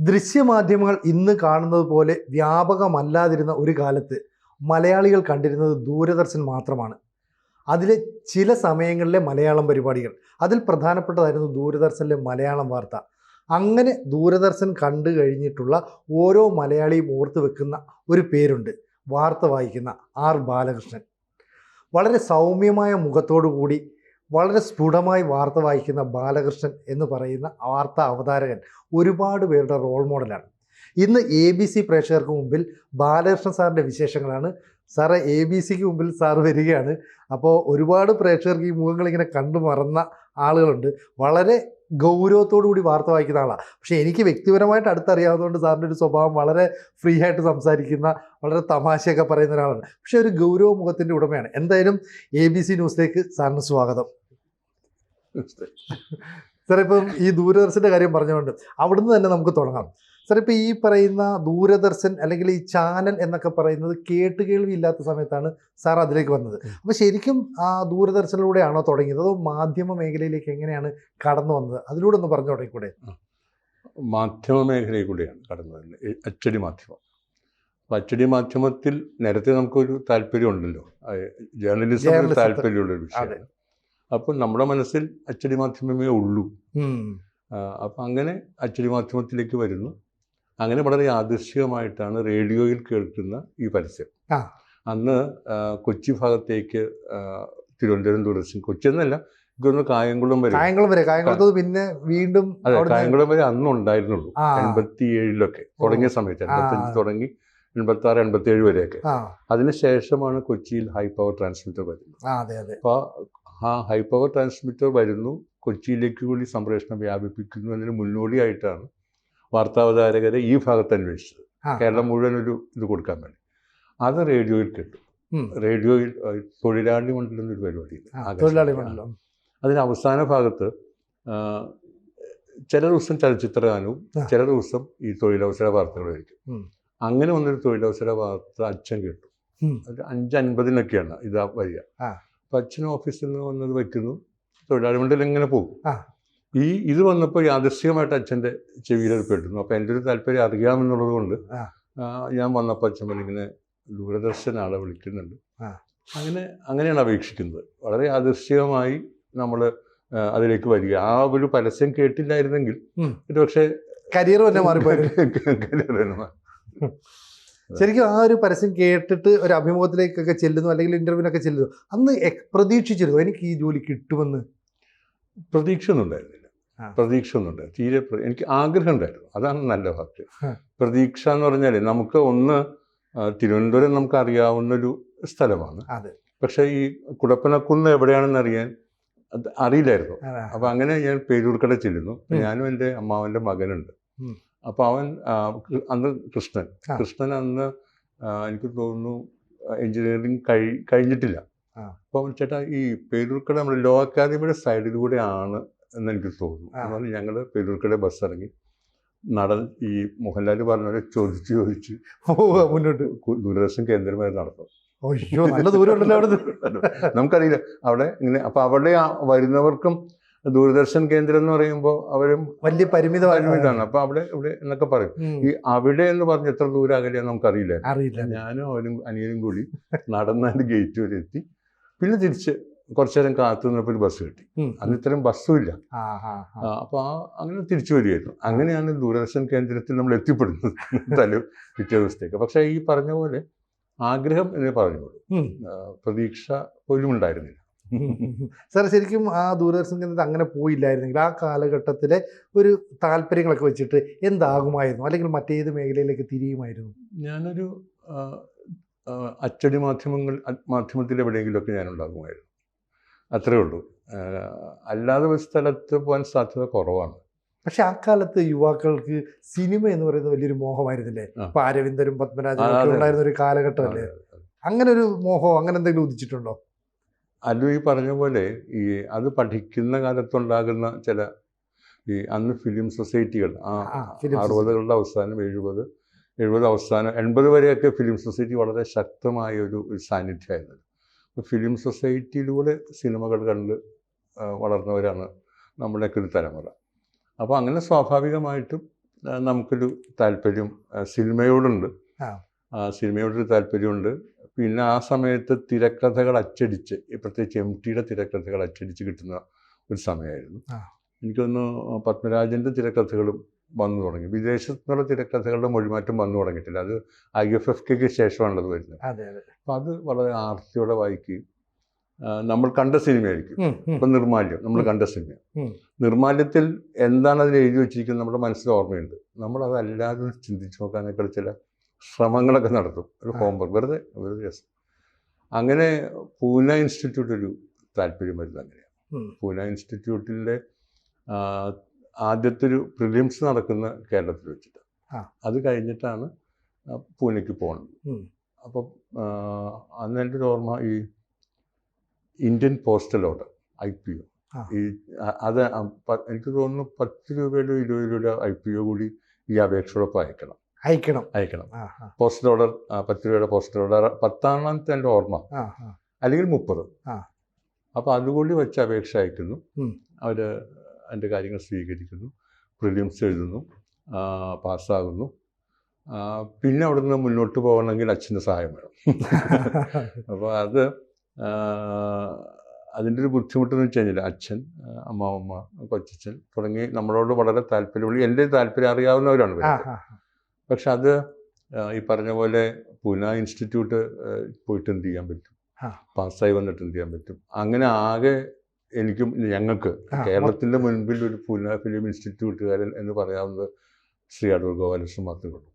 ദൃശ്യമാധ്യമങ്ങൾ ഇന്ന് കാണുന്നത് പോലെ വ്യാപകമല്ലാതിരുന്ന ഒരു കാലത്ത് മലയാളികൾ കണ്ടിരുന്നത് ദൂരദർശൻ മാത്രമാണ്. അതിലെ ചില സമയങ്ങളിലെ മലയാളം പരിപാടികൾ, അതിൽ പ്രധാനപ്പെട്ടതായിരുന്നു ദൂരദർശനിലെ മലയാളം വാർത്ത. അങ്ങനെ ദൂരദർശൻ കണ്ടു കഴിഞ്ഞിട്ടുള്ള ഓരോ മലയാളിയും ഓർത്ത് വെക്കുന്ന ഒരു പേരുണ്ട്, വാർത്ത വായിക്കുന്ന ആർ ബാലകൃഷ്ണൻ. വളരെ സൗമ്യമായ മുഖത്തോടു കൂടി വളരെ സ്ഫുടമായി വാർത്ത വായിക്കുന്ന ബാലകൃഷ്ണൻ എന്ന് പറയുന്ന വാർത്താ അവതാരകൻ ഒരുപാട് പേരുടെ റോൾ മോഡലാണ്. ഇന്ന് ABC പ്രേക്ഷകർക്ക് മുമ്പിൽ ബാലകൃഷ്ണൻ സാറിൻ്റെ വിശേഷങ്ങളാണ്. സാറ് ABC മുമ്പിൽ സാറ് വരികയാണ്. അപ്പോൾ ഒരുപാട് പ്രേക്ഷകർക്ക് ഈ മുഖങ്ങൾ ഇങ്ങനെ കണ്ടു മറന്ന ആളുകളുണ്ട്. വളരെ ഗൗരവത്തോടു കൂടി വാർത്ത വായിക്കുന്ന ആളാണ്. പക്ഷേ എനിക്ക് വ്യക്തിപരമായിട്ട് അടുത്തറിയാവുന്നതുകൊണ്ട് സാറിൻ്റെ ഒരു സ്വഭാവം വളരെ ഫ്രീ ആയിട്ട് സംസാരിക്കുന്ന, വളരെ തമാശയൊക്കെ പറയുന്ന ഒരാളാണ്. പക്ഷേ ഒരു ഗൗരവ മുഖത്തിൻ്റെ ഉടമയാണ്. എന്തായാലും ABC ന്യൂസിലേക്ക് സാറിന് സ്വാഗതം. സാർ, ഇപ്പം ഈ ദൂരദർശൻ്റെ കാര്യം പറഞ്ഞുകൊണ്ട് അവിടുന്ന് തന്നെ നമുക്ക് തുടങ്ങാം. സാർ, ഇപ്പോൾ ഈ പറയുന്ന ദൂരദർശൻ അല്ലെങ്കിൽ ഈ ചാനൽ എന്നൊക്കെ പറയുന്നത് കേൾവി ഇല്ലാത്ത സമയത്താണ് സാർ അതിലേക്ക് വന്നത്. അപ്പോൾ ശരിക്കും ആ ദൂരദർശനിലൂടെയാണോ തുടങ്ങിയത്, അതോ മാധ്യമ മേഖലയിലേക്ക് എങ്ങനെയാണ് കടന്നു വന്നത്? അതിലൂടെ ഒന്ന് പറഞ്ഞു തുടങ്ങിക്കൂടെ? മാധ്യമ മേഖലയിൽ കൂടെയാണ് കടന്നു വരുന്നത്, അച്ചടി മാധ്യമം. അപ്പോൾ അച്ചടി മാധ്യമത്തിൽ നേരത്തെ നമുക്കൊരു താല്പര്യം ഉണ്ടല്ലോ, ജേർണലിസം താല്പര്യമുള്ളൊരു വിഷയമാണ്. അപ്പോൾ നമ്മുടെ മനസ്സിൽ അച്ചടി മാധ്യമമേ ഉള്ളൂ. അപ്പം അങ്ങനെ അച്ചടി മാധ്യമത്തിലേക്ക് വരുന്നു. അങ്ങനെ വളരെ യാദൃശ്ചികമായിട്ടാണ് റേഡിയോയിൽ കേൾക്കുന്ന ഈ പരസ്യം. അന്ന് കൊച്ചി ഭാഗത്തേക്ക് തിരുവനന്തപുരം ദൂരദർശൻ, കൊച്ചി എന്നല്ല, എനിക്കൊന്ന് കായംകുളം വരെ പിന്നെ വീണ്ടും അതെ, കായംകുളം വരെ അന്ന് ഉണ്ടായിരുന്നുള്ളൂ. 87 തുടങ്ങിയ സമയത്ത്, 85 തുടങ്ങി 86, 87 വരെയൊക്കെ. അതിനുശേഷമാണ് കൊച്ചിയിൽ ഹൈ പവർ ട്രാൻസ്മിറ്റർ വരുന്നത്. അപ്പോൾ ആ ഹൈ പവർ ട്രാൻസ്മിറ്റർ വരുന്നു, കൊച്ചിയിലേക്ക് കൂടി സംപ്രേഷണം വ്യാപിപ്പിക്കുന്നു എന്നതിന് മുന്നോടിയായിട്ടാണ് വാർത്താവതാരകരെ ഈ ഭാഗത്ത് അന്വേഷിച്ചത്. കേരളം മുഴുവൻ ഒരു ഇത് കൊടുക്കാൻ വേണ്ടി അത് റേഡിയോയിൽ കേട്ടു. റേഡിയോയിൽ തൊഴിലാളി മണ്ഡലം എന്നൊരു പരിപാടിയില്ല. അതിന് അവസാന ഭാഗത്ത് ചില ദിവസം ചലച്ചിത്രഗാനവും ചില ദിവസം ഈ തൊഴിലവസര വാർത്തകളായിരിക്കും. അങ്ങനെ വന്നൊരു തൊഴിലവസര വാർത്ത അച്ഛൻ കേട്ടു. അത് 5:50 ഇതാ വരിക. അപ്പം അച്ഛൻ ഓഫീസിൽ നിന്ന് വന്നത് വയ്ക്കുന്നു, തൊഴിലാളി മണ്ഡലം ഇങ്ങനെ പോകും. ഇത് വന്നപ്പോൾ യാദൃശ്ചികമായിട്ട് അച്ഛൻ്റെ ചെവിയിലെടുപ്പെടുന്നു. അപ്പോൾ എൻ്റെ ഒരു താല്പര്യം അറിയാമെന്നുള്ളത് കൊണ്ട് ഞാൻ വന്നപ്പോൾ അച്ഛൻ ഇങ്ങനെ ദൂരദർശൻ ആളെ വിളിക്കുന്നുണ്ട്. അങ്ങനെയാണ് അപേക്ഷിക്കുന്നത്. വളരെ യാദൃശ്ചികമായി നമ്മൾ അതിലേക്ക് വരിക. ആ ഒരു പരസ്യം കേട്ടില്ലായിരുന്നെങ്കിൽ ഒരു പക്ഷേ കരിയർ തന്നെ മാറിപ്പോയി. ശരിക്കും ആ ഒരു പരസ്യം കേട്ടിട്ട് ഒരു അഭിമുഖത്തിലേക്കൊക്കെ ചെല്ലുന്നു, അല്ലെങ്കിൽ ഇന്റർവ്യൂവിനൊക്കെ ചെല്ലുന്നു, അന്ന് പ്രതീക്ഷിച്ചിരുന്നു എനിക്ക് ഈ ജോലി കിട്ടുമെന്ന്? പ്രതീക്ഷ ഒന്നും ഉണ്ടായിരുന്നില്ല. തീരെ എനിക്ക് ആഗ്രഹം ഉണ്ടായിരുന്നു. അതാണ് നല്ല വാക്ക്. പ്രതീക്ഷ എന്ന് പറഞ്ഞാൽ നമുക്ക് തിരുവനന്തപുരം നമുക്ക് അറിയാവുന്നൊരു സ്ഥലമാണ്. പക്ഷേ ഈ കുടപ്പനക്കുന്ന് എവിടെയാണെന്ന് അറിയില്ലായിരുന്നു. അപ്പം അങ്ങനെ ഞാൻ പേരൂർക്കട ചെല്ലുന്നു. ഞാനും എൻ്റെ അമ്മാവൻ്റെ മകനുണ്ട്. അപ്പോൾ അവൻ അന്ന് കൃഷ്ണൻ അന്ന് എനിക്ക് തോന്നുന്നു എൻജിനീയറിങ് കഴിഞ്ഞിട്ടില്ല. അപ്പോൾ ചേട്ടാ, ഈ പേരൂർക്കട നമ്മുടെ ലോ അക്കാദമിയുടെ സൈഡിലൂടെയാണ് എന്നെനിക്ക് തോന്നുന്നു. അതുപോലെ ഞങ്ങൾ പേരൂർക്കട ബസ് ഇറങ്ങി ഈ മോഹൻലാൽ പറഞ്ഞ പോലെ ചോദിച്ച് മുന്നോട്ട് ദൂരദർശൻ കേന്ദ്രം വരെ നടന്നു. നല്ല ദൂരമുണ്ടല്ലോ അവിടെ. നമുക്കറിയില്ല അവിടെ ഇങ്ങനെ. അപ്പോൾ അവിടെ വരുന്നവർക്കും ദൂരദർശൻ കേന്ദ്രം എന്ന് പറയുമ്പോൾ അവരും വലിയ പരിമിതമാണ്. അപ്പോൾ അവിടെ ഇവിടെ എന്നൊക്കെ പറയും. ഈ അവിടെ എന്ന് പറഞ്ഞ് എത്ര ദൂരം അകലെയാന്ന് നമുക്കറിയില്ല. ഞാനും അവനും അനിയനും കൂടി നടന്നതിൻ്റെ ഗേറ്റ് വരെ എത്തി. പിന്നെ തിരിച്ച് കുറച്ചു നേരം കാത്തു നിന്നപ്പോൾ ഒരു ബസ് കിട്ടി. അന്ന് ഇത്തരം ബസ്സും ഇല്ല. അപ്പോൾ അങ്ങനെ തിരിച്ചു വരികയായിരുന്നു. അങ്ങനെയാണ് ദൂരദർശൻ കേന്ദ്രത്തിൽ നമ്മൾ എത്തിപ്പെടുന്നത് പിറ്റേ ദിവസത്തേക്ക്. പക്ഷേ ഈ പറഞ്ഞ പോലെ ആഗ്രഹം എന്നേ പറഞ്ഞോളൂ, പ്രതീക്ഷ പോലും ഉണ്ടായിരുന്നില്ല. സാർ, ശരിക്കും ആ ദൂരദർശൻ കേന്ദ്രത്തിൽ അങ്ങനെ പോയില്ലായിരുന്നെങ്കിൽ ആ കാലഘട്ടത്തിലെ ഒരു താല്പര്യങ്ങളൊക്കെ വെച്ചിട്ട് എന്താകുമായിരുന്നു, അല്ലെങ്കിൽ മറ്റേത് മേഖലയിലേക്ക് തിരിയുമായിരുന്നു? ഞാനൊരു അച്ചടി മാധ്യമത്തിൽ എവിടെയെങ്കിലുമൊക്കെ ഞാനുണ്ടാകുമായിരുന്നു. അത്രേ ഉള്ളൂ. അല്ലാതെ ഒരു സ്ഥലത്ത് പോകാൻ സാധ്യത കുറവാണ്. പക്ഷെ ആ കാലത്ത് യുവാക്കൾക്ക് സിനിമ എന്ന് പറയുന്നത് വലിയൊരു മോഹമായിരുന്നില്ലേ? ഇപ്പൊ അരവിന്ദനും പത്മരാജനും ഒക്കെ ഉണ്ടായിരുന്ന ഒരു കാലഘട്ടമല്ലേ? അങ്ങനെ ഒരു മോഹം അങ്ങനെ എന്തെങ്കിലും ഉദിച്ചിട്ടുണ്ടോ? അതും ഈ പറഞ്ഞ പോലെ അത് പഠിക്കുന്ന കാലത്തുണ്ടാകുന്ന ചില അന്ന് ഫിലിം സൊസൈറ്റികൾ 60കളുടെ അവസാനം 70 അവസാനം 80 വരെയൊക്കെ ഫിലിം സൊസൈറ്റി വളരെ ശക്തമായ ഒരു സാന്നിധ്യമായിരുന്നു. അപ്പോൾ ഫിലിം സൊസൈറ്റിയിലൂടെ സിനിമകൾ കണ്ട് വളർന്നവരാണ് നമ്മുടെയൊക്കെ ഒരു തലമുറ. അപ്പോൾ അങ്ങനെ സ്വാഭാവികമായിട്ടും നമുക്കൊരു താല്പര്യം സിനിമയോടുണ്ട്. ആ. സിനിമയോടൊരു താല്പര്യമുണ്ട്. പിന്നെ ആ സമയത്ത് തിരക്കഥകൾ അച്ചടിച്ച്, പ്രത്യേകിച്ച് MTയുടെ തിരക്കഥകൾ അച്ചടിച്ച് കിട്ടുന്ന ഒരു സമയമായിരുന്നു. എനിക്കൊന്ന് പത്മരാജൻ്റെ തിരക്കഥകളും വന്നു തുടങ്ങി. വിദേശത്തുനിന്നുള്ള തിരക്കഥകളുടെ മൊഴിമാറ്റം വന്നു തുടങ്ങിയിട്ടില്ല. അത് IFFKക്ക് ശേഷമാണത് വരുന്നത്. അപ്പം അത് വളരെ ആർത്തിയോടെ വായിക്കുകയും നമ്മൾ കണ്ട സിനിമയായിരിക്കും. ഇപ്പം നിർമാല്യം നമ്മൾ കണ്ട സിനിമ. നിർമാല്യത്തിൽ എന്താണ് അതിൽ എഴുതി വെച്ചിരിക്കുന്നത് നമ്മുടെ മനസ്സിൽ ഓർമ്മയുണ്ട്. നമ്മളതല്ലാതെ ചിന്തിച്ച് നോക്കാനൊക്കെ ചില ശ്രമങ്ങളൊക്കെ നടത്തും. ഒരു ഹോംവർക്ക് വെറുതെ രസം. അങ്ങനെ പൂന ഇൻസ്റ്റിറ്റ്യൂട്ട് ഒരു താല്പര്യം വരുന്നത് അങ്ങനെയാണ്. പൂന ഇൻസ്റ്റിറ്റ്യൂട്ടിൻ്റെ ആദ്യത്തെ ഒരു പ്രിലിംസ് നടക്കുന്ന കേരളത്തിൽ വെച്ചിട്ട്. അത് കഴിഞ്ഞിട്ടാണ് പൂനെക്ക് പോകുന്നത്. അപ്പം അന്ന് എൻ്റെ ഒരു ഓർമ്മ ഈ ഇന്ത്യൻ പോസ്റ്റൽ ഓർഡർ IPO, ഈ അത് എനിക്ക് തോന്നുന്നു 10 രൂപയുടെ 20 രൂപയുടെ IPO കൂടി ഈ അപേക്ഷയോടൊപ്പം അയക്കണം. പോസ്റ്റൽ ഓർഡർ 10 രൂപയുടെ പോസ്റ്റൽ ഓർഡർ 10 എൻ്റെ ഓർമ്മ, അല്ലെങ്കിൽ 30. അപ്പോൾ അതുകൂടി വെച്ച് അപേക്ഷ അയക്കുന്നു. അവർ എൻ്റെ കാര്യങ്ങൾ സ്വീകരിക്കുന്നു, പ്രിലിംസ് എഴുതുന്നു, പാസ്സാകുന്നു. പിന്നെ അവിടെ നിന്ന് മുന്നോട്ട് പോകണമെങ്കിൽ അച്ഛൻ്റെ സഹായം വേണം. അപ്പോൾ അതിൻ്റെ ഒരു ബുദ്ധിമുട്ടെന്ന് വെച്ച് കഴിഞ്ഞാൽ അച്ഛൻ, അമ്മാവമ്മ, കൊച്ചച്ഛൻ തുടങ്ങി നമ്മളോട് വളരെ താല്പര്യമുള്ള, എൻ്റെ താല്പര്യം അറിയാവുന്നവരാണ്. പക്ഷെ അത് ഈ പറഞ്ഞ പോലെ പൂന ഇൻസ്റ്റിറ്റ്യൂട്ട് പോയിട്ട് എന്ത് ചെയ്യാൻ പറ്റും, പാസ്സായി വന്നിട്ട് എന്ത് ചെയ്യാൻ പറ്റും. അങ്ങനെ ആകെ എനിക്കും ഞങ്ങൾക്ക് കേരളത്തിൻ്റെ മുൻപിൽ ഒരു പൂന ഫിലിം ഇൻസ്റ്റിറ്റ്യൂട്ടുകാരൻ എന്ന് പറയാവുന്നത് ശ്രീ അടൂർ ഗോപാലകൃഷ്ണൻ മാത്രമേ ഉള്ളൂ.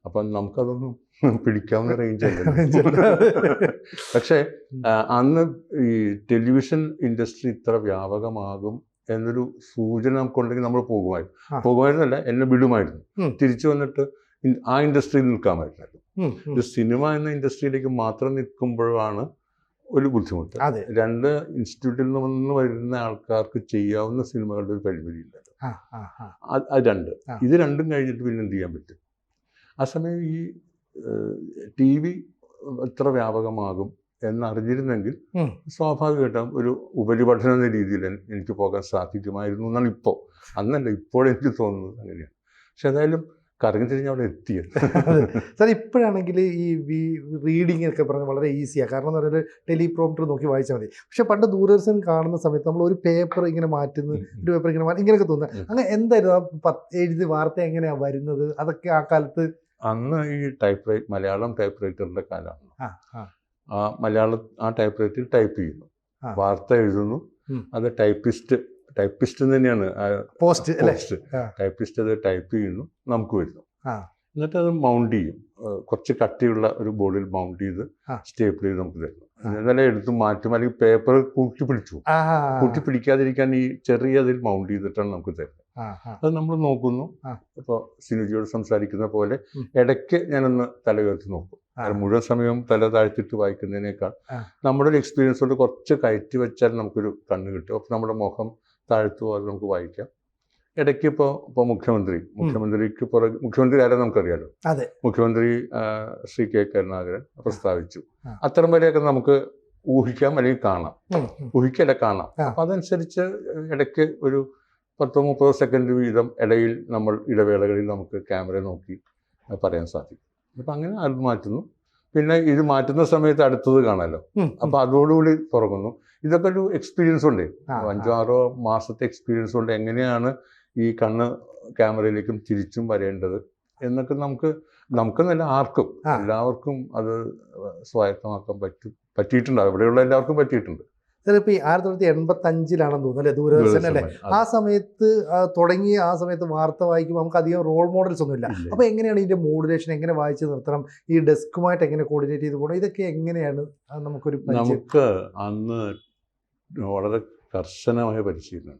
അപ്പം നമുക്കതൊന്നും പിടിക്കാവുന്ന റേഞ്ചല്ല. പക്ഷേ അന്ന് ഈ ടെലിവിഷൻ ഇൻഡസ്ട്രി ഇത്ര വ്യാപകമാകും എന്നൊരു സൂചന നമുക്കുണ്ടെങ്കിൽ നമ്മൾ പോകുമായിരുന്നല്ല, എന്നെ വിടുമായിരുന്നു. തിരിച്ചു വന്നിട്ട് ആ ഇൻഡസ്ട്രിയിൽ നിൽക്കാമായിരുന്നു. ഇത് സിനിമ എന്ന ഇൻഡസ്ട്രിയിലേക്ക് മാത്രം നിൽക്കുമ്പോഴാണ് ഒരു ബുദ്ധിമുട്ട്. 2 ഇൻസ്റ്റിറ്റ്യൂട്ടിൽ നിന്ന് വരുന്ന ആൾക്കാർക്ക് ചെയ്യാവുന്ന സിനിമകളുടെ ഒരു പരിമിതിയില്ലല്ലോ. അത് ഇത് രണ്ടും കഴിഞ്ഞിട്ട് പിന്നെ എന്ത് ചെയ്യാൻ പറ്റും? ആ സമയം ഈ TV എത്ര വ്യാപകമാകും എന്നറിഞ്ഞിരുന്നെങ്കിൽ സ്വാഭാവികമായിട്ടും ഒരു ഉപരിപഠനം എന്ന രീതിയിൽ എനിക്ക് പോകാൻ സാധിക്കുമായിരുന്നു എന്നാണ് ഇപ്പോൾ. അന്നല്ല, ഇപ്പോഴെനിക്ക് തോന്നുന്നത് അങ്ങനെയാണ്. പക്ഷെ ഏതായാലും കറങ്ങി തിരിഞ്ഞ് അവിടെ എത്തിയത്. സാർ ഇപ്പോഴാണെങ്കിൽ ഈ റീഡിംഗ് ഒക്കെ പറഞ്ഞാൽ വളരെ ഈസിയാണ്. കാരണം എന്ന് പറഞ്ഞാൽ ടെലിപ്രോംപ്റ്റർ നോക്കി വായിച്ചാൽ മതി. പക്ഷെ പണ്ട് ദൂരദർശൻ കാണുന്ന സമയത്ത് നമ്മൾ ഒരു പേപ്പർ ഇങ്ങനെ മാറ്റുന്നു, ഒരു പേപ്പർ ഇങ്ങനെയൊക്കെ തോന്നുന്നത്. അങ്ങനെ എന്തായിരുന്നു എഴുതി വാർത്ത എങ്ങനെയാണ് വരുന്നത്? അതൊക്കെ ആ കാലത്ത് അന്ന് ഈ മലയാളം ടൈപ്പ് റൈറ്ററിൻ്റെ കാലമാണ്. ആ ടൈപ്പ് റൈറ്ററിൽ ടൈപ്പ് ചെയ്യുന്നു, വാർത്ത എഴുതുന്നു. അത് ടൈപ്പിസ്റ്റ് തന്നെയാണ് ടൈപ്പിസ്റ്റ്. അത് ടൈപ്പ് ചെയ്യുന്നു, നമുക്ക് വരുന്നു. എന്നിട്ട് അത് മൗണ്ട് ചെയ്യും. കുറച്ച് കട്ടിയുള്ള ഒരു ബോർഡിൽ മൗണ്ട് ചെയ്ത് സ്റ്റേപ്പിൾ ചെയ്ത് നമുക്ക് തരുന്നു. എന്നാലും എടുത്ത് മാറ്റും, അല്ലെങ്കിൽ പേപ്പർ കൂട്ടി പിടിക്കാതിരിക്കാൻ ഈ ചെറിയ അതിൽ മൗണ്ട് ചെയ്തിട്ടാണ് നമുക്ക് തരുന്നത്. അത് നമ്മൾ നോക്കുന്നു. ഇപ്പോൾ സിനുജിയോട് സംസാരിക്കുന്ന പോലെ ഇടയ്ക്ക് ഞാനൊന്ന് തല ഉയർത്തി നോക്കും. മുഴുവൻ സമയവും തല താഴ്ത്തിട്ട് വായിക്കുന്നതിനേക്കാൾ നമ്മുടെ ഒരു എക്സ്പീരിയൻസ് കൊണ്ട് കുറച്ച് കയറ്റി വെച്ചാൽ നമുക്കൊരു കണ്ണ് കിട്ടും. അപ്പോൾ നമ്മുടെ മുഖം താഴ്ത്തു പോകാതെ നമുക്ക് വായിക്കാം. ഇടയ്ക്ക് ഇപ്പോൾ മുഖ്യമന്ത്രി ആരാ നമുക്കറിയാലോ. മുഖ്യമന്ത്രി ശ്രീ K. കരുണാകരൻ പ്രസ്താവിച്ചു. അത്തരം വരെയൊക്കെ നമുക്ക് ഊഹിക്കാം, അല്ലെങ്കിൽ കാണാം. അപ്പം അതനുസരിച്ച് ഇടയ്ക്ക് ഒരു 10-30 സെക്കൻഡ് വീതം ഇടയിൽ ഇടവേളകളിൽ നമുക്ക് ക്യാമറ നോക്കി പറയാൻ സാധിക്കും. അപ്പം അങ്ങനെ അത് മാറ്റുന്നു. പിന്നെ ഇത് മാറ്റുന്ന സമയത്ത് അടുത്തത് കാണാമല്ലോ. അപ്പം അതോടുകൂടി തുറക്കുന്നു. ഇതൊക്കെ ഒരു എക്സ്പീരിയൻസ് ഉണ്ട്. 5-6 മാസത്തെ എക്സ്പീരിയൻസ് കൊണ്ട് എങ്ങനെയാണ് ഈ കണ്ണ് ക്യാമറയിലേക്കും തിരിച്ചും വരേണ്ടത് എന്നൊക്കെ നമുക്കെന്നല്ല, എല്ലാവർക്കും അത് സ്വായത്തമാക്കാൻ പറ്റിയിട്ടുണ്ടാവും. ഇവിടെയുള്ള എല്ലാവർക്കും പറ്റിയിട്ടുണ്ട്. ചിലപ്പോൾ ഈ 1985 തോന്നുന്നു അല്ലേ, ദൂരദർശൻ അല്ലേ? ആ സമയത്ത് തുടങ്ങി. ആ സമയത്ത് വാർത്ത വായിക്കുമ്പോൾ നമുക്ക് അധികം റോൾ മോഡൽസ് ഒന്നുമില്ല. അപ്പോൾ എങ്ങനെയാണ് ഇതിൻ്റെ മോഡുലേഷൻ, എങ്ങനെ വായിച്ച് നിർത്തണം, ഈ ഡെസ്കുമായിട്ട് എങ്ങനെ കോർഡിനേറ്റ് ചെയ്ത് പോകണം, ഇതൊക്കെ എങ്ങനെയാണ് നമുക്ക് അന്ന് വളരെ കർശനമായ പരിശീലനം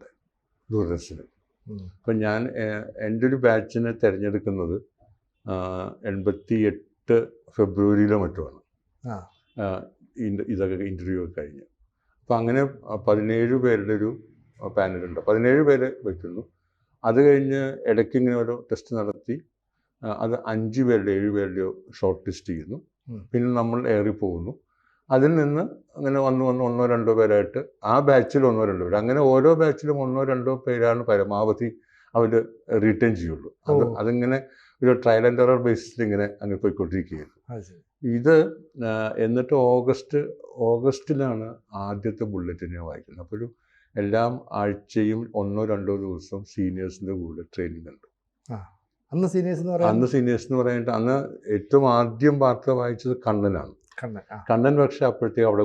ദൂരദർശന്. അപ്പം ഞാൻ എൻ്റെ ഒരു ബാച്ചിനെ തിരഞ്ഞെടുക്കുന്നത് 88 ഫെബ്രുവരിയിലോ മറ്റുമാണ്. ഇതൊക്കെ ഇൻ്റർവ്യൂ ഒക്കെ കഴിഞ്ഞ്. അപ്പം അങ്ങനെ 17 പേരുടെ ഒരു പാനലുണ്ട്. 17 പേരെ വയ്ക്കുന്നു. അത് കഴിഞ്ഞ് ഇടയ്ക്ക് ഇങ്ങനെ ഓരോ ടെസ്റ്റ് നടത്തി അത് 5 പേരുടെ 7 പേരുടെയോ ഷോർട്ട് ലിസ്റ്റ് ചെയ്യുന്നു. പിന്നെ നമ്മൾ ഏറി പോകുന്നു. അതിൽ നിന്ന് അങ്ങനെ വന്ന് 1-2 പേരായിട്ട് ആ ബാച്ചിൽ 1-2 പേര്, അങ്ങനെ ഓരോ ബാച്ചിലും 1-2 പേരാണ് പരമാവധി അവർ റീറ്റെയിൻ ചെയ്യുള്ളൂ. അതിങ്ങനെ ഒരു ട്രയൽ ആൻഡ് എറർ ബേസിസിൽ ഇങ്ങനെ അങ്ങ് പോയിക്കൊണ്ടിരിക്കുകയാണ്. ഇത് എന്നിട്ട് ഓഗസ്റ്റിലാണ് ആദ്യത്തെ ബുള്ളറ്റിൻ ഞാൻ വായിക്കുന്നത്. അപ്പോൾ എല്ലാം ആഴ്ചയും 1-2 ദിവസം സീനിയേഴ്സിൻ്റെ കൂടെ ട്രെയിനിങ് ഉണ്ട്. അന്ന് സീനിയേഴ്സ് എന്ന് പറയാനായിട്ട് അന്ന് ഏറ്റവും ആദ്യം വാർത്ത വായിച്ചത് കണ്ണനാണ്. കണ്ണൻ പക്ഷേ അപ്പോഴത്തേക്ക് അവിടെ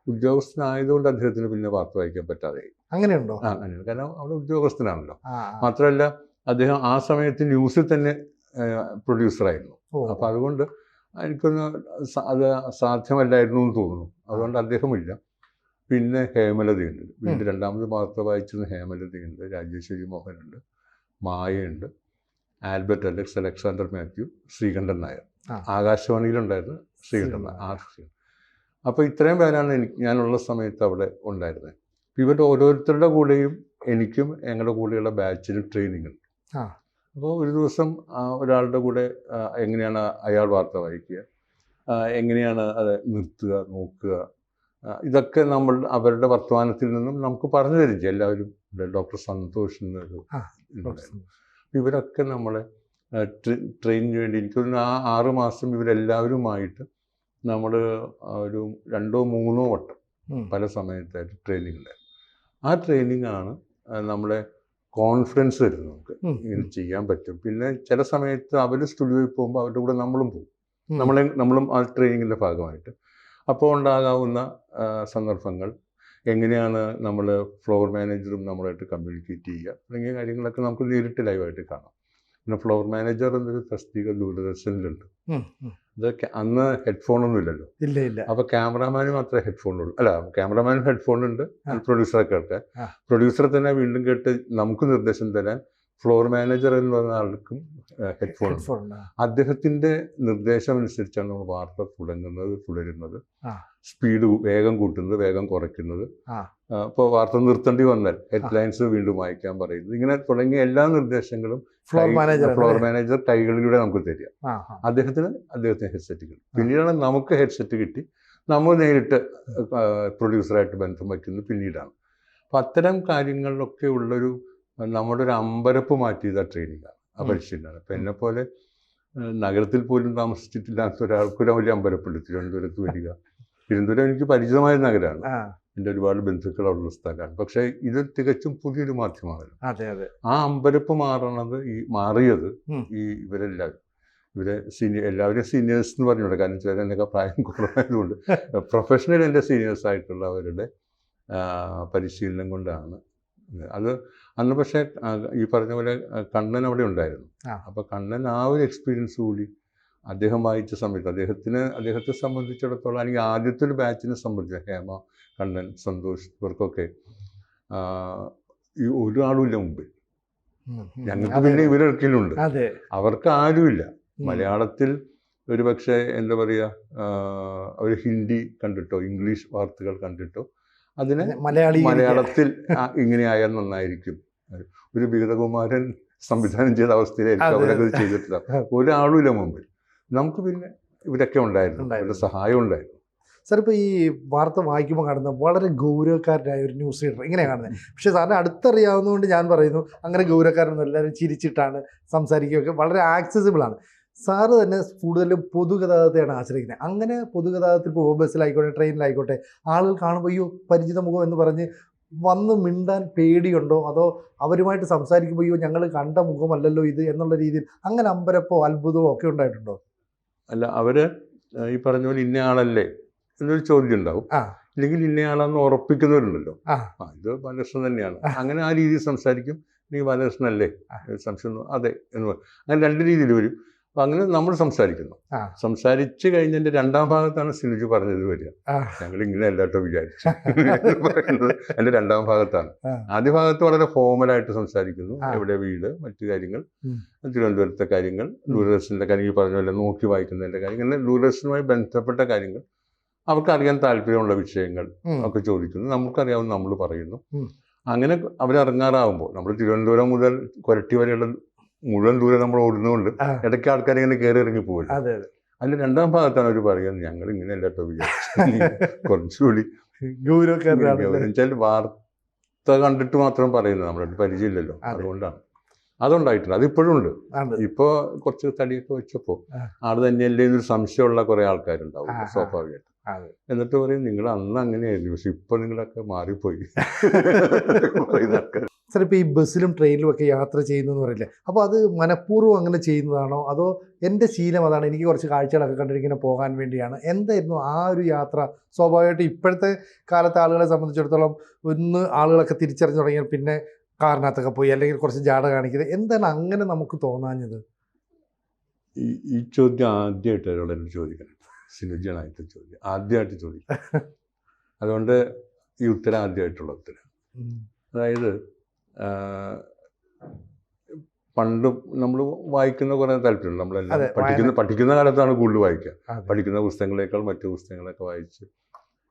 ഉദ്യോഗസ്ഥനായതുകൊണ്ട് അദ്ദേഹത്തിന് പിന്നെ വാർത്ത വായിക്കാൻ പറ്റാതെ. അങ്ങനെയുണ്ടോ? അങ്ങനെയാണ്. കാരണം അവിടെ ഉദ്യോഗസ്ഥനാണല്ലോ. മാത്രമല്ല അദ്ദേഹം ആ സമയത്ത് ന്യൂസിൽ തന്നെ പ്രൊഡ്യൂസറായിരുന്നു. അപ്പം അതുകൊണ്ട് എനിക്കൊന്ന് അത് സാധ്യമല്ലായിരുന്നു എന്ന് തോന്നുന്നു. അതുകൊണ്ട് അദ്ദേഹമില്ല. പിന്നെ ഹേമലതയുണ്ട്. വീണ്ടും രണ്ടാമത് വാർത്ത വായിച്ചത് ഹേമലതയുണ്ട്, രാജേശ്വരി മോഹനുണ്ട്, മായയുണ്ട്, ആൽബർട്ട് അലക്സാണ്ടർ മാത്യു, ശ്രീകണ്ഠൻ നായർ. ആകാശവാണിയിലുണ്ടായിരുന്നു ശ്രീകണ്ഠൻ നായർ. അപ്പോൾ ഇത്രയും പേരാണ് ഞാനുള്ള സമയത്ത് അവിടെ ഉണ്ടായിരുന്നത്. ഇവരുടെ ഓരോരുത്തരുടെ കൂടെയും എനിക്കും ഞങ്ങളുടെ കൂടെയുള്ള ബാച്ചിന് ട്രെയിനിങ് ഉണ്ട്. അപ്പോൾ ഒരു ദിവസം ഒരാളുടെ കൂടെ എങ്ങനെയാണ് അയാൾ വാർത്ത വായിക്കുക, എങ്ങനെയാണ് അത് നിർത്തുക, നോക്കുക, ഇതൊക്കെ നമ്മൾ അവരുടെ വർത്തമാനത്തിൽ നിന്നും നമുക്ക് പറഞ്ഞു തരും. എല്ലാവരും ഡോക്ടർ സന്തോഷ് എന്നൊരു ഇവരൊക്കെ നമ്മളെ ട്രെയിനിന് വേണ്ടി എനിക്കൊരു 6 മാസം ഇവരെല്ലാവരുമായിട്ട് നമ്മൾ ഒരു 2-3 വട്ടം പല സമയത്തായിട്ട് ട്രെയിനിങ് ഉണ്ടായിരുന്നു. ആ ട്രെയിനിങ് ആണ് നമ്മളെ കോൺഫിഡൻസ് തരും. നമുക്ക് ഇങ്ങനെ ചെയ്യാൻ പറ്റും. പിന്നെ ചില സമയത്ത് അവർ സ്റ്റുഡിയോയിൽ പോകുമ്പോൾ അവരുടെ കൂടെ നമ്മളും പോകും. നമ്മളും ആ ട്രെയിനിങ്ങിൻ്റെ ഭാഗമായിട്ട്. അപ്പോൾ ഉണ്ടാകാവുന്ന സന്ദർഭങ്ങൾ, എങ്ങനെയാണ് നമ്മൾ ഫ്ലോർ മാനേജറും നമ്മളായിട്ട് കമ്മ്യൂണിക്കേറ്റ് ചെയ്യുക തുടങ്ങിയ കാര്യങ്ങളൊക്കെ നമുക്ക് നേരിട്ട് ലൈവായിട്ട് കാണാം. പിന്നെ ഫ്ലോർ മാനേജർ എന്നൊരു തസ്തിക ദൂരദർശനിലുണ്ട്. ഇതൊക്കെ അന്ന് ഹെഡ്ഫോണൊന്നും ഇല്ലല്ലോ. അപ്പോൾ ക്യാമറാമാന് മാത്രമേ ഹെഡ്ഫോണുള്ളൂ. അല്ല, ക്യാമറാമാനും ഹെഡ്ഫോണുണ്ട്, പ്രൊഡ്യൂസറെ കേൾക്കാൻ. പ്രൊഡ്യൂസറെ തന്നെ വീണ്ടും കേട്ട് നമുക്ക് നിർദ്ദേശം തരാൻ ഫ്ലോർ മാനേജർ എന്ന് പറഞ്ഞ ആൾക്കും ഹെഡ്ഫോൺ. അദ്ദേഹത്തിൻ്റെ നിർദ്ദേശം അനുസരിച്ചാണ് നമ്മൾ വാർത്ത തുടരുന്നത്, സ്പീഡ് വേഗം കൂട്ടുന്നത്, വേഗം കുറയ്ക്കുന്നത്. ഇപ്പോൾ വാർത്ത നിർത്തേണ്ടി വന്നാൽ ഹെഡ്ലൈൻസ് വീണ്ടും വായിക്കാൻ പറയുന്നത്, ഇങ്ങനെ തുടങ്ങിയ എല്ലാ നിർദ്ദേശങ്ങളും ഫ്ലോർ മാനേജർ കൈകളിലൂടെ നമുക്ക് തരിക. അദ്ദേഹത്തിന് ഹെഡ്സെറ്റ് കിട്ടും. പിന്നീടാണ് നമുക്ക് ഹെഡ്സെറ്റ് കിട്ടി നമ്മൾ നേരിട്ട് പ്രൊഡ്യൂസറായിട്ട് ബന്ധം വയ്ക്കുന്നത് പിന്നീടാണ്. അപ്പം അത്തരം കാര്യങ്ങളിലൊക്കെ ഉള്ളൊരു നമ്മുടെ ഒരു അമ്പരപ്പ് മാറ്റിയത് ട്രെയിനിങ്ങാണ്, ആ പരിശീലനമാണ്. അപ്പം എന്നെപ്പോലെ നഗരത്തിൽ പോലും താമസിച്ചിട്ടില്ലാത്ത ഒരാൾക്കൊരു വലിയ അമ്പരപ്പുണ്ട് തിരുവനന്തപുരത്ത് വരിക. തിരുവനന്തപുരം എനിക്ക് പരിചിതമായ നഗരമാണ്, എൻ്റെ ഒരുപാട് ബന്ധുക്കൾ ഉള്ള സ്ഥലമാണ്. പക്ഷേ ഇത് തികച്ചും പുതിയൊരു മാധ്യമമാണല്ലോ. ആ അമ്പരപ്പ് മാറിയത് എല്ലാവരും സീനിയേഴ്സ് എന്ന് പറഞ്ഞുകൊണ്ട്, കാരണം ചിലരൊക്കെ പ്രായം കുറവായതുകൊണ്ട് പ്രൊഫഷണൽ എൻ്റെ സീനിയേഴ്സ് ആയിട്ടുള്ള അവരുടെ പരിശീലനം കൊണ്ടാണ് അത്. അന്ന് പക്ഷേ ഈ പറഞ്ഞ പോലെ കണ്ണൻ അവിടെ ഉണ്ടായിരുന്നു. അപ്പോൾ കണ്ണൻ ആ ഒരു എക്സ്പീരിയൻസ് കൂടി അദ്ദേഹം വായിച്ച സമയത്ത് അദ്ദേഹത്തെ സംബന്ധിച്ചിടത്തോളം, അല്ലെങ്കിൽ ആദ്യത്തെ ഒരു ബാച്ചിനെ സംബന്ധിച്ച് ഹേമ, കണ്ണൻ, സന്തോഷ് ഇവർക്കൊക്കെ ഈ ഒരാളുമില്ല മുമ്പിൽ. ഞങ്ങൾക്ക് പിന്നെ ഇവരൊക്കെയിലുണ്ട്, അവർക്ക് ആരുമില്ല. മലയാളത്തിൽ ഒരു പക്ഷേ എന്താ പറയുക, ഒരു ഹിന്ദി കണ്ടിട്ടോ ഇംഗ്ലീഷ് വാർത്തകൾ കണ്ടിട്ടോ അതിനെ മലയാളത്തിൽ ഇങ്ങനെ ആയാൽ നന്നായിരിക്കും, ഒരു വിഗതകുമാരൻ സംവിധാനം ചെയ്ത അവസ്ഥയിലായിരിക്കും അവരൊക്കെ ചെയ്തിട്ടില്ല. ഒരാളുമില്ല മുമ്പിൽ. നമുക്ക് പിന്നെ ഇവരൊക്കെ ഉണ്ടായിരുന്നു, അവരുടെ സഹായം ഉണ്ടായിരുന്നു. സാർ, ഇപ്പോൾ ഈ വാർത്ത വായിക്കുമ്പോൾ കാണുന്ന വളരെ ഗൗരവക്കാരനായ ഒരു ന്യൂസ് റീഡർ ഇങ്ങനെയാണ് കാണുന്നത്. പക്ഷേ സാറിന് അടുത്തറിയാവുന്നതുകൊണ്ട് ഞാൻ പറയുന്നു, അങ്ങനെ ഗൗരവക്കാരൊന്നും എല്ലാവരും ചിരിച്ചിട്ടാണ് സംസാരിക്കുകയൊക്കെ, വളരെ ആക്സസിബിളാണ്. സാറ് തന്നെ കൂടുതലും പൊതുഗതാഗതത്തെയാണ് ആശ്രയിക്കുന്നത്. അങ്ങനെ പൊതുഗതാഗതത്തിൽ ഇപ്പോൾ ബസ്സിലായിക്കോട്ടെ ട്രെയിനിലായിക്കോട്ടെ ആളുകൾ കാണുമ്പോൾ അയ്യോ പരിചിത മുഖം എന്ന് പറഞ്ഞ് വന്ന് മിണ്ടാൻ പേടിയുണ്ടോ, അതോ അവരുമായിട്ട് സംസാരിക്കുമ്പോൾ അയ്യോ ഞങ്ങൾ കണ്ട മുഖമല്ലല്ലോ ഇത് എന്നുള്ള രീതിയിൽ അങ്ങനെ അമ്പരപ്പോ അത്ഭുതമോ ഒക്കെ ഉണ്ടായിട്ടുണ്ടോ? അല്ല, അവര് ഈ പറഞ്ഞ പോലെ ഇന്നയാളല്ലേ എന്നൊരു ചോദ്യം ഉണ്ടാവും, ഇല്ലെങ്കിൽ ഇന്നയാളെന്ന് ഉറപ്പിക്കുന്നവരുണ്ടല്ലോ. ഇത് ബാലകൃഷ്ണൻ തന്നെയാണ്, അങ്ങനെ ആ രീതിയിൽ സംസാരിക്കും. നീ ബാലകൃഷ്ണനല്ലേ, സംശയം അതെ എന്ന് പറയും. അങ്ങനെ 2 രീതിയിൽ വരും. അപ്പം അങ്ങനെ നമ്മൾ സംസാരിച്ച് കഴിഞ്ഞതിൻ്റെ 2ാം ഭാഗത്താണ് സിനുജു പറഞ്ഞത് വരിക. ഞങ്ങൾ ഇങ്ങനെ അല്ലാട്ടോ വിചാരിച്ചു പറയുന്നത് എൻ്റെ 2ാം ഭാഗത്താണ്. ആദ്യ ഭാഗത്ത് വളരെ ഫോമലായിട്ട് സംസാരിക്കുന്നു, എവിടെ വീട്, മറ്റു കാര്യങ്ങൾ, തിരുവനന്തപുരത്തെ കാര്യങ്ങൾ, ദൂരദർശൻ്റെ കാര്യങ്ങൾ, പറഞ്ഞ പോലെ നോക്കി വായിക്കുന്നതിൻ്റെ കാര്യങ്ങൾ, ഇങ്ങനെ ദൂരദർശനുമായി ബന്ധപ്പെട്ട കാര്യങ്ങൾ, അവർക്കറിയാൻ താല്പര്യമുള്ള വിഷയങ്ങൾ ഒക്കെ ചോദിക്കുന്നു. നമുക്കറിയാവുന്ന നമ്മൾ പറയുന്നു. അങ്ങനെ അവരിറങ്ങാറാവുമ്പോൾ നമ്മൾ തിരുവനന്തപുരം മുതൽ കൊരട്ടി വരെയുള്ള മുഴുവൻ ദൂരം നമ്മൾ ഓടുന്നതുകൊണ്ട് ഇടയ്ക്ക് ആൾക്കാർ ഇങ്ങനെ കയറി ഇറങ്ങി പോകില്ല. അതിൻ്റെ 2ാം ഭാഗത്താണ് അവർ പറയുന്നത് ഞങ്ങൾ ഇങ്ങനെ അല്ലാട്ടോ വിചാരിച്ചു, കുറച്ചുകൂടി വെച്ചാൽ വാർത്ത കണ്ടിട്ട് മാത്രം പറയുന്നത്, നമ്മളായിട്ട് പരിചയമില്ലല്ലോ, അതുകൊണ്ടാണ്. അതുണ്ടായിട്ടുണ്ട്, അതിപ്പോഴും ഉണ്ട്. ഇപ്പോൾ കുറച്ച് തടിയൊക്കെ വെച്ചപ്പോൾ ആൾ തന്നെയല്ലേ എന്നൊരു സംശയമുള്ള കുറേ ആൾക്കാരുണ്ടാവും സ്വാഭാവികമായിട്ട്. എന്നിട്ട് പറയും നിങ്ങൾ അന്ന് അങ്ങനെയായിരുന്നു, പക്ഷെ ഇപ്പോൾ നിങ്ങളൊക്കെ മാറിപ്പോയി പറയുന്ന ആൾക്കാർ. സാർ, ഇപ്പോൾ ഈ ബസ്സിലും ട്രെയിനിലും ഒക്കെ യാത്ര ചെയ്യുന്നതെന്ന് പറയില്ലേ, അപ്പോൾ അത് മനഃപൂർവ്വം അങ്ങനെ ചെയ്യുന്നതാണോ, അതോ എൻ്റെ ശീലം അതാണ്, എനിക്ക് കുറച്ച് കാഴ്ചകളൊക്കെ കണ്ടിരിങ്ങനെ പോകാൻ വേണ്ടിയാണ്, എന്തായിരുന്നു ആ ഒരു യാത്ര? സ്വാഭാവികമായിട്ട് ഇപ്പോഴത്തെ കാലത്തെ ആളുകളെ സംബന്ധിച്ചിടത്തോളം ഒന്ന് ആളുകളൊക്കെ തിരിച്ചറിഞ്ഞു തുടങ്ങിയാൽ പിന്നെ കാറിനകത്തൊക്കെ പോയി അല്ലെങ്കിൽ കുറച്ച് ജാട കാണിക്കുന്നത്, എന്താണ് അങ്ങനെ നമുക്ക് തോന്നാഞ്ഞത്? ഈ ചോദ്യം ആദ്യമായിട്ട് ഒരാളോട് ചോദിക്കണം, സിനുജനായിട്ട് ചോദ്യം ആദ്യമായിട്ട് ചോദിക്കണം. അതുകൊണ്ട് ഈ ഉത്തരം ആദ്യമായിട്ടുള്ള ഉത്തരം. അതായത് പണ്ട് നമ്മൾ വായിക്കുന്ന കുറേ താല്പര്യമുണ്ട്, നമ്മളെല്ലാം പഠിക്കുന്ന കാലത്താണ് കൂടുതൽ വായിക്കുക. പഠിക്കുന്ന പുസ്തകങ്ങളേക്കാൾ മറ്റു പുസ്തകങ്ങളൊക്കെ വായിച്ച്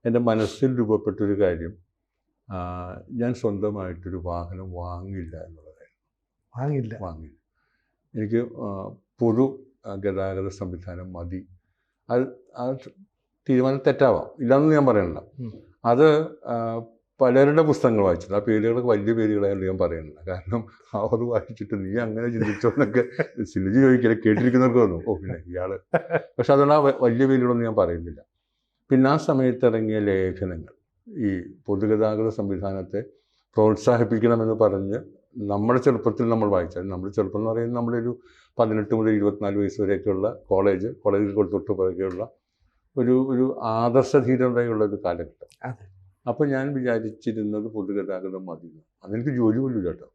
എൻ്റെ മനസ്സിൽ രൂപപ്പെട്ടൊരു കാര്യം, ഞാൻ സ്വന്തമായിട്ടൊരു വാഹനം വാങ്ങില്ല എന്നുള്ളതായിരുന്നു. വാങ്ങില്ല. എനിക്ക് പൊതു ഗതാഗത സംവിധാനം മതി. ആ തീരുമാനം തെറ്റാവാം, ഇല്ലയെന്ന് ഞാൻ പറയണില്ല. അത് പലരുടെ പുസ്തകങ്ങൾ വായിച്ചത്, ആ പേരുകളൊക്കെ വലിയ പേരുകളായാലും ഞാൻ പറയുന്നില്ല. കാരണം അവർ വായിച്ചിട്ട് നീ അങ്ങനെ ചിന്തിച്ചോന്നൊക്കെ സിനിജി ചോദിക്കില്ല, കേട്ടിരിക്കുന്നവർക്ക് തോന്നും ഓ പിന്നെ ഇയാൾ. പക്ഷെ അതുകൊണ്ട് ആ വലിയ പേരുകളൊന്നും ഞാൻ പറയുന്നില്ല. പിന്നെ ആ സമയത്ത് ഇറങ്ങിയ ലേഖനങ്ങൾ ഈ പൊതുഗതാഗത സംവിധാനത്തെ പ്രോത്സാഹിപ്പിക്കണമെന്ന് പറഞ്ഞ് നമ്മുടെ ചെറുപ്പത്തിൽ നമ്മൾ വായിച്ചാൽ, നമ്മുടെ ചെറുപ്പം എന്ന് പറയുന്നത് നമ്മളൊരു 18 മുതൽ 24 വയസ്സ് വരെയൊക്കെയുള്ള കോളേജിൽ തൊട്ട് പുറകെയുള്ള ഒരു ആദർശധീരതയുള്ള ഒരു കാലഘട്ടം. അപ്പോൾ ഞാൻ വിചാരിച്ചിരുന്നത് പൊതുഗതാഗതം മതി. അതെനിക്ക് ജോലി പോലും ഇല്ല കേട്ടോ,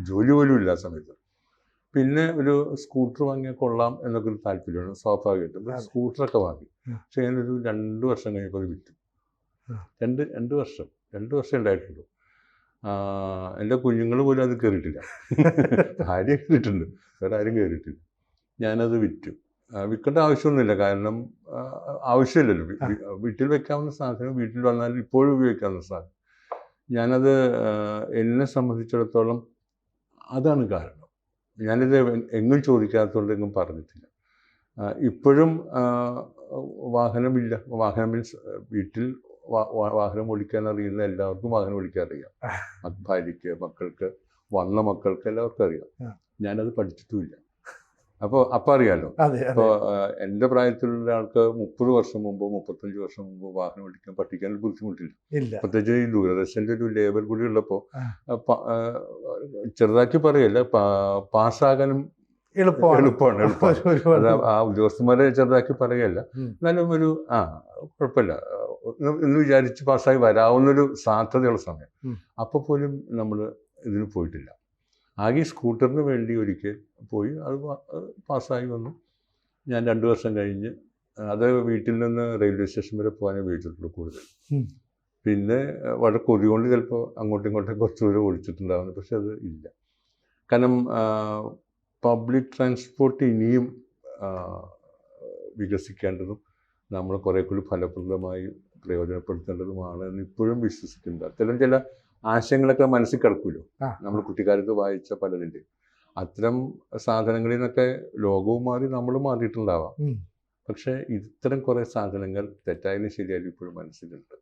ജോലി പോലും ഇല്ല ആ സമയത്ത്. പിന്നെ ഒരു സ്കൂട്ടർ വാങ്ങിയാൽ കൊള്ളാം എന്നൊക്കെ ഒരു താല്പര്യമാണ് സ്വാഭാവികമായിട്ടും. സ്കൂട്ടറൊക്കെ വാങ്ങി. പക്ഷെ ഞാനൊരു 2 വർഷം കഴിഞ്ഞപ്പോൾ അത് വിറ്റു. രണ്ട് വർഷം ഉണ്ടായിട്ടുള്ളൂ. എൻ്റെ കുഞ്ഞുങ്ങൾ പോലും അത് കയറിയിട്ടില്ല. ഭാര്യ കയറിയിട്ടുണ്ട്, വേറെ ആരും കയറിയിട്ടില്ല. ഞാനത് വിറ്റു. വിൽക്കേണ്ട ആവശ്യമൊന്നുമില്ല, കാരണം ആവശ്യമില്ലല്ലോ. വീട്ടിൽ വെക്കാവുന്ന സാധനം വീട്ടിൽ വന്നാൽ ഇപ്പോഴും ഉപയോഗിക്കാവുന്ന സാധനം. ഞാനത് എന്നെ സംബന്ധിച്ചിടത്തോളം അതാണ് കാരണം. ഞാനിത് എങ്ങും ചോദിക്കാത്തതുകൊണ്ട് എങ്ങും പറഞ്ഞിട്ടില്ല. ഇപ്പോഴും വാഹനമില്ല. വാഹനം മീൻസ് വീട്ടിൽ വാഹനം ഓടിക്കാൻ അറിയുന്ന എല്ലാവർക്കും വാഹനം ഓടിക്കാൻ അറിയാം. ഭാര്യയ്ക്ക്, മക്കൾക്ക്, വന്ന മക്കൾക്ക് എല്ലാവർക്കും അറിയാം. ഞാനത് പഠിച്ചിട്ടുമില്ല. അപ്പോൾ അറിയാമല്ലോ. അപ്പോൾ എൻ്റെ പ്രായത്തിലുള്ള ആൾക്ക് 30 വർഷം മുമ്പോ 35 വർഷം മുമ്പോ വാഹനം ഓടിക്കാൻ പഠിക്കാൻ ബുദ്ധിമുട്ടില്ല. പ്രത്യേകിച്ച് ഈ ദൂരദർശൻ്റെ ഒരു ലേബൽ കൂടി ഉള്ളപ്പോൾ ചെറുതാക്കി പറയല്ല, പാസ്സാകാനും എളുപ്പമാണ്. അത് ആ ഉദ്യോഗസ്ഥന്മാരെ ചെറുതാക്കി പറയല്ല, എന്നാലും ഒരു കുഴപ്പമില്ല എന്ന് വിചാരിച്ച് പാസ്സായി വരാവുന്നൊരു സാധ്യതയുള്ള സമയം. അപ്പോൾ പോലും നമ്മൾ ഇതിന് പോയിട്ടില്ല. ആകെ സ്കൂട്ടറിന് വേണ്ടി ഒരിക്കൽ പോയി, അത് പാസ്സായി വന്നു. ഞാൻ 2 വർഷം കഴിഞ്ഞ് അത് വീട്ടിൽ നിന്ന് റെയിൽവേ സ്റ്റേഷൻ വരെ പോകാനേ ഉപയോഗിച്ചിട്ടുള്ളൂ കൂടുതൽ. പിന്നെ വളരെ കൊതി കൊണ്ട് ചിലപ്പോൾ അങ്ങോട്ടും ഇങ്ങോട്ടും കുറച്ച് ദൂരം ഓടിച്ചിട്ടുണ്ടാവുന്നു. പക്ഷെ അത് ഇല്ല. കാരണം പബ്ലിക് ട്രാൻസ്പോർട്ട് ഇനിയും വികസിക്കേണ്ടതും നമ്മൾ കുറേ കൂടി ഫലപ്രദമായി പ്രയോജനപ്പെടുത്തേണ്ടതുമാണ് എന്ന് ഇപ്പോഴും വിശ്വസിക്കുന്നുണ്ട്. അത്തരം ചില ആശയങ്ങളൊക്കെ മനസ്സിൽ കിടക്കുമല്ലോ, നമ്മൾ കുട്ടിക്കാലത്ത് വായിച്ച പലതിൻ്റെ. അത്തരം സാധനങ്ങളിൽ നിന്നൊക്കെ ലോകവും മാറി, നമ്മളും മാറിയിട്ടുണ്ടാവാം. പക്ഷേ ഇത്തരം കുറേ സാധനങ്ങൾ തെറ്റായാലും ശരിയായാലും ഇപ്പോഴും മനസ്സിലുണ്ട്.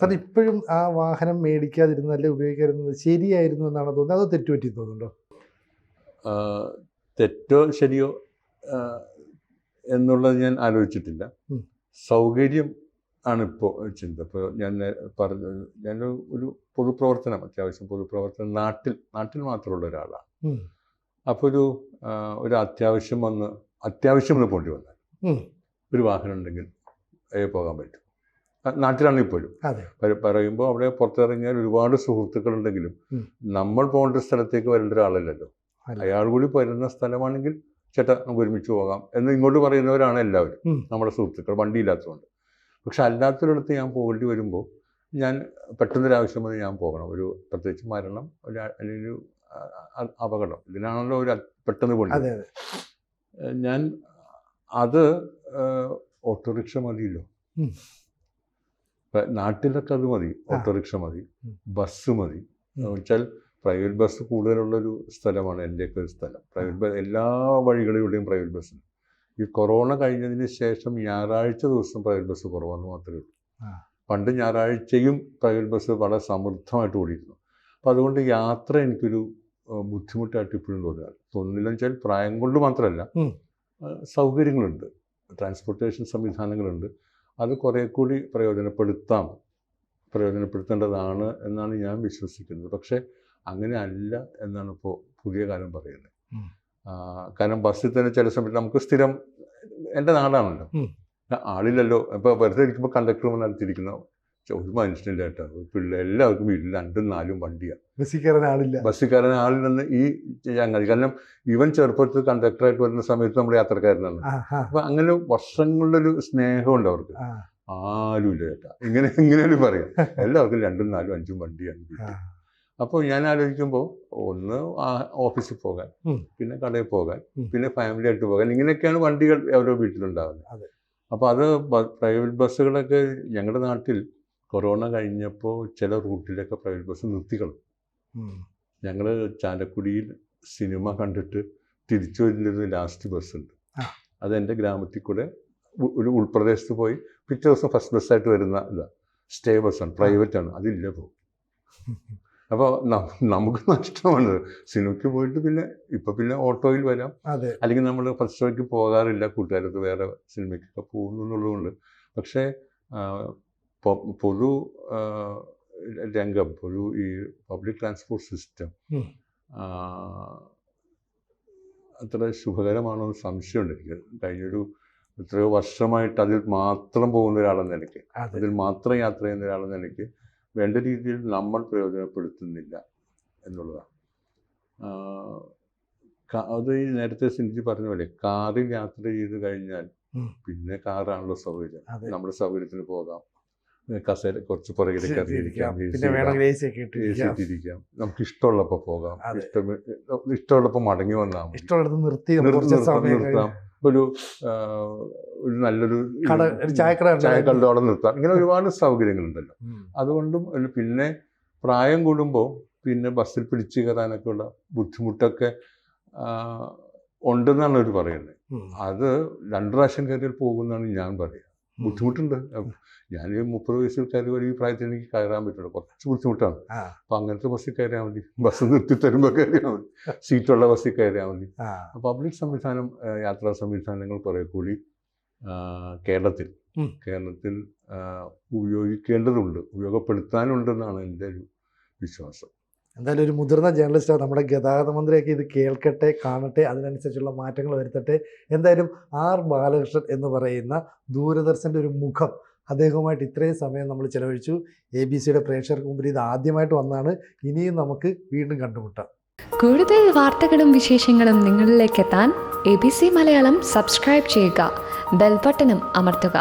സാർ, ഇപ്പോഴും ആ വാഹനം മേടിക്കാതിരുന്നത് അല്ലെ ഉപയോഗിക്കാതിരുന്നത് ശരിയായിരുന്നു എന്നാണ് തോന്നുന്നത്, അതോ തെറ്റുപറ്റി തോന്നുന്നുണ്ടോ? തെറ്റോ ശരിയോ എന്നുള്ളത് ഞാൻ ആലോചിച്ചിട്ടില്ല. സൗകര്യം ആണിപ്പോൾ ചിന്ത. ഇപ്പോൾ ഞാൻ ഒരു പൊതുപ്രവർത്തനം, അത്യാവശ്യം പൊതുപ്രവർത്തനം നാട്ടിൽ മാത്രമുള്ള ഒരാളാണ്. അപ്പോൾ ഒരു അത്യാവശ്യം വന്ന് പോണ്ടി വന്നാൽ ഒരു വാഹനം ഉണ്ടെങ്കിൽ പോകാൻ പറ്റും. നാട്ടിലാണ് ഇപ്പോഴും പറയുമ്പോൾ അവിടെ പുറത്തിറങ്ങിയാൽ ഒരുപാട് സുഹൃത്തുക്കളുണ്ടെങ്കിലും നമ്മൾ പോകേണ്ട സ്ഥലത്തേക്ക് വരേണ്ട ഒരാളല്ലല്ലോ. അയാൾ കൂടി വരുന്ന സ്ഥലമാണെങ്കിൽ ചേട്ടാ നമുക്ക് ഒരുമിച്ച് പോകാം എന്ന് ഇങ്ങോട്ട് പറയുന്നവരാണ് എല്ലാവരും, നമ്മുടെ സുഹൃത്തുക്കൾ, വണ്ടിയില്ലാത്തതുകൊണ്ട്. പക്ഷെ അല്ലാത്തൊരിടത്ത് ഞാൻ പോകേണ്ടി വരുമ്പോൾ ഞാൻ പെട്ടെന്നൊരാവശ്യം വന്ന് ഞാൻ പോകണം. ഒരു പ്രത്യേകിച്ച് മരണം, അല്ലെങ്കിൽ ഒരു അപകടം, ഇതിനാണല്ലോ ഒരു പെട്ടെന്ന് പോകേണ്ടത്. ഞാൻ അത് ഓട്ടോറിക്ഷ മതിയല്ലോ. നാട്ടിലൊക്കെ അത് മതി, ഓട്ടോറിക്ഷ മതി, ബസ് മതി. വെച്ചാൽ പ്രൈവറ്റ് ബസ് കൂടുതലുള്ളൊരു സ്ഥലമാണ് എൻ്റെയൊക്കെ ഒരു സ്ഥലം. പ്രൈവറ്റ് ബസ് എല്ലാ വഴികളിലൂടെയും പ്രൈവറ്റ് ബസ്സുണ്ട്. ഈ കൊറോണ കഴിഞ്ഞതിന് ശേഷം ഞായറാഴ്ച ദിവസം പ്രൈവറ്റ് ബസ് കുറവാന്ന് മാത്രമേ ഉള്ളൂ. പണ്ട് ഞായറാഴ്ചയും പ്രൈവറ്റ് ബസ് വളരെ സമൃദ്ധമായിട്ട് ഓടിയിരുന്നു. അപ്പോൾ അതുകൊണ്ട് യാത്ര എനിക്കൊരു ബുദ്ധിമുട്ടായിട്ട് ഇപ്പോഴും തോന്നില്ലെന്ന് വെച്ചാൽ പ്രായം കൊണ്ട് മാത്രമല്ല, സൗകര്യങ്ങളുണ്ട്, ട്രാൻസ്പോർട്ടേഷൻ സംവിധാനങ്ങളുണ്ട്, അത് കുറേ കൂടി പ്രയോജനപ്പെടുത്തേണ്ടതാണ് എന്നാണ് ഞാൻ വിശ്വസിക്കുന്നത്. പക്ഷേ അങ്ങനെ അല്ല എന്നാണ് ഇപ്പോൾ പുതിയ കാലം പറയുന്നത്. കാരണം ബസ്സിൽ തന്നെ ചില സമയത്ത് നമുക്ക് സ്ഥിരം, എൻ്റെ നാടാണല്ലോ, ആളില്ലല്ലോ. ഇപ്പോൾ വെറുതെ ഇരിക്കുമ്പോൾ കണ്ടക്ടർ നടത്തിയിരിക്കുന്ന ഒരു മനുഷ്യനില്ല കേട്ടോ. പിള്ളേർ എല്ലാവർക്കും വീട്ടിൽ 2ഉം 4ഉം വണ്ടിയാണ്. ബസ്സിൽ കയറാൻ ആളില്ലെന്ന് ഈ ചങ്ങാതി. കാരണം ഇവൻ ചെറുപ്പത്തിൽ കണ്ടക്ടറായിട്ട് വരുന്ന സമയത്ത് നമ്മൾ യാത്രക്കാരനാണ്. അപ്പം അങ്ങനെ വർഷങ്ങളുടെ ഒരു സ്നേഹമുണ്ട് അവർക്ക്. ആരുമില്ല ചേട്ടാ, ഇങ്ങനെ പറയാം. എല്ലാവർക്കും 2ഉം 4ഉം 5ഉം വണ്ടിയാണ് വീട്ടിൽ. അപ്പോൾ ഞാൻ ആലോചിക്കുമ്പോൾ ഒന്ന് ഓഫീസിൽ പോകാൻ, പിന്നെ കടയിൽ പോകാൻ, പിന്നെ ഫാമിലി ആയിട്ട് പോകാൻ, ഇങ്ങനെയൊക്കെയാണ് വണ്ടികൾ ഓരോ വീട്ടിലുണ്ടാകുന്നത്. അപ്പോൾ അത് പ്രൈവറ്റ് ബസ്സുകളൊക്കെ ഞങ്ങളുടെ നാട്ടിൽ കൊറോണ കഴിഞ്ഞപ്പോൾ ചില റൂട്ടിലൊക്കെ പ്രൈവറ്റ് ബസ് നിർത്തിക്കളും. ഞങ്ങൾ ചാലക്കുടിയിൽ സിനിമ കണ്ടിട്ട് തിരിച്ചു വരുന്നൊരു ലാസ്റ്റ് ബസ്സുണ്ട്. അതെൻ്റെ ഗ്രാമത്തിൽ കൂടെ ഒരു ഉൾപ്രദേശത്ത് പോയി പിറ്റേ ദിവസം ഫസ്റ്റ് ബസ്സായിട്ട് വരുന്ന ഇതാണ്. സ്റ്റേ ബസ്സാണ്, പ്രൈവറ്റാണ്, അതില്ല പോകും. അപ്പോൾ നമുക്ക് നഷ്ടമാണ്. സിനിമയ്ക്ക് പോയിട്ട് പിന്നെ ഓട്ടോയിൽ വരാം, അല്ലെങ്കിൽ നമ്മൾ ഫസ്റ്റ് ഷോയ്ക്ക് പോകാറില്ല, കൂട്ടുകാരത്ത് വേറെ സിനിമയ്ക്കൊക്കെ പോകുന്നു എന്നുള്ളതുകൊണ്ട്. പക്ഷേ പൊതു രംഗം, ഈ പബ്ലിക് ട്രാൻസ്പോർട്ട് സിസ്റ്റം അത്ര ശുഭകരമാണോ എന്ന് സംശയമുണ്ട് എനിക്ക്. കഴിഞ്ഞൊരു എത്രയോ വർഷമായിട്ട് അതിൽ മാത്രം പോകുന്ന ഒരാളെന്ന് നിലയ്ക്ക്, അതിൽ മാത്രം യാത്ര ചെയ്യുന്ന ഒരാളെന്ന് നിലയ്ക്ക് വേണ്ട രീതിയിൽ നമ്മൾ പ്രയോജനപ്പെടുത്തുന്നില്ല എന്നുള്ളതാണ്. അത് ഈ നേരത്തെ സിനിജി പറഞ്ഞ പോലെ കാറിൽ യാത്ര ചെയ്ത് കഴിഞ്ഞാൽ പിന്നെ കാറാണല്ലോ സൗകര്യം. നമ്മുടെ സൗകര്യത്തിന് പോകാം, കസേര കുറച്ച് പുറകിലേക്ക് ഇറങ്ങിയിരിക്കാം, ഇരിക്കാം, നമുക്ക് ഇഷ്ടമുള്ളപ്പോൾ പോകാം, ഇഷ്ടമുള്ളപ്പോൾ മടങ്ങി വന്നാൽ നിർത്താം, ഒരു നല്ലൊരു ചായക്കട അവിടെ നിർത്താം. ഇങ്ങനെ ഒരുപാട് സൗകര്യങ്ങളുണ്ടല്ലോ. അതുകൊണ്ടും പിന്നെ പ്രായം കൂടുമ്പോൾ പിന്നെ ബസ്സിൽ പിടിച്ചു കയറാനൊക്കെ ഉള്ള ബുദ്ധിമുട്ടൊക്കെ ഉണ്ടെന്നാണ് അവർ പറയുന്നത്. അത് 2 പ്രാവശ്യം കയറിയാൽ പോകുമെന്നാണ് ഞാൻ പറയുക. ബുദ്ധിമുട്ടുണ്ട്. ഞാൻ 30 വയസ്സിൽ കയറി ഈ പ്രായത്തിൽ എനിക്ക് കയറാൻ പറ്റുള്ളൂ, കുറച്ച് ബുദ്ധിമുട്ടാണ്. അപ്പം അങ്ങനത്തെ ബസ്സിൽ കയറിയാൽ മതി, ബസ് നിർത്തി തരുമ്പോൾ കയറിയാൽ മതി, സീറ്റുള്ള ബസ്സിൽ കയറിയാൽ മതി. പബ്ലിക് സംവിധാനം, യാത്രാ സംവിധാനങ്ങൾ കുറേ കൂടി കേരളത്തിൽ ഉപയോഗിക്കേണ്ടതുണ്ട്, ഉപയോഗപ്പെടുത്താനുണ്ടെന്നാണ് എൻ്റെ ഒരു വിശ്വാസം. എന്തായാലും ഒരു മുതിർന്ന ജേർണലിസ്റ്റ്, നമ്മുടെ ഗതാഗത മന്ത്രിയൊക്കെ ഇത് കേൾക്കട്ടെ, കാണട്ടെ, അതിനനുസരിച്ചുള്ള മാറ്റങ്ങൾ വരുത്തട്ടെ. എന്തായാലും ആർ ബാലകൃഷ്ണൻ എന്ന് പറയുന്ന ദൂരദർശൻ്റെ ഒരു മുഖം, അദ്ദേഹവുമായിട്ട് ഇത്രയും സമയം നമ്മൾ ചിലവഴിച്ചു. ABC-യുടെ പ്രേക്ഷകർക്ക് മുമ്പിൽ ഇത് ആദ്യമായിട്ട് വന്നാണ്. ഇനിയും നമുക്ക് വീണ്ടും കണ്ടുമുട്ടാം. കൂടുതൽ വാർത്തകളും വിശേഷങ്ങളും നിങ്ങളിലേക്ക് എത്താൻ ABC മലയാളം സബ്സ്ക്രൈബ് ചെയ്യുക, ബെൽ ബട്ടണും അമർത്തുക.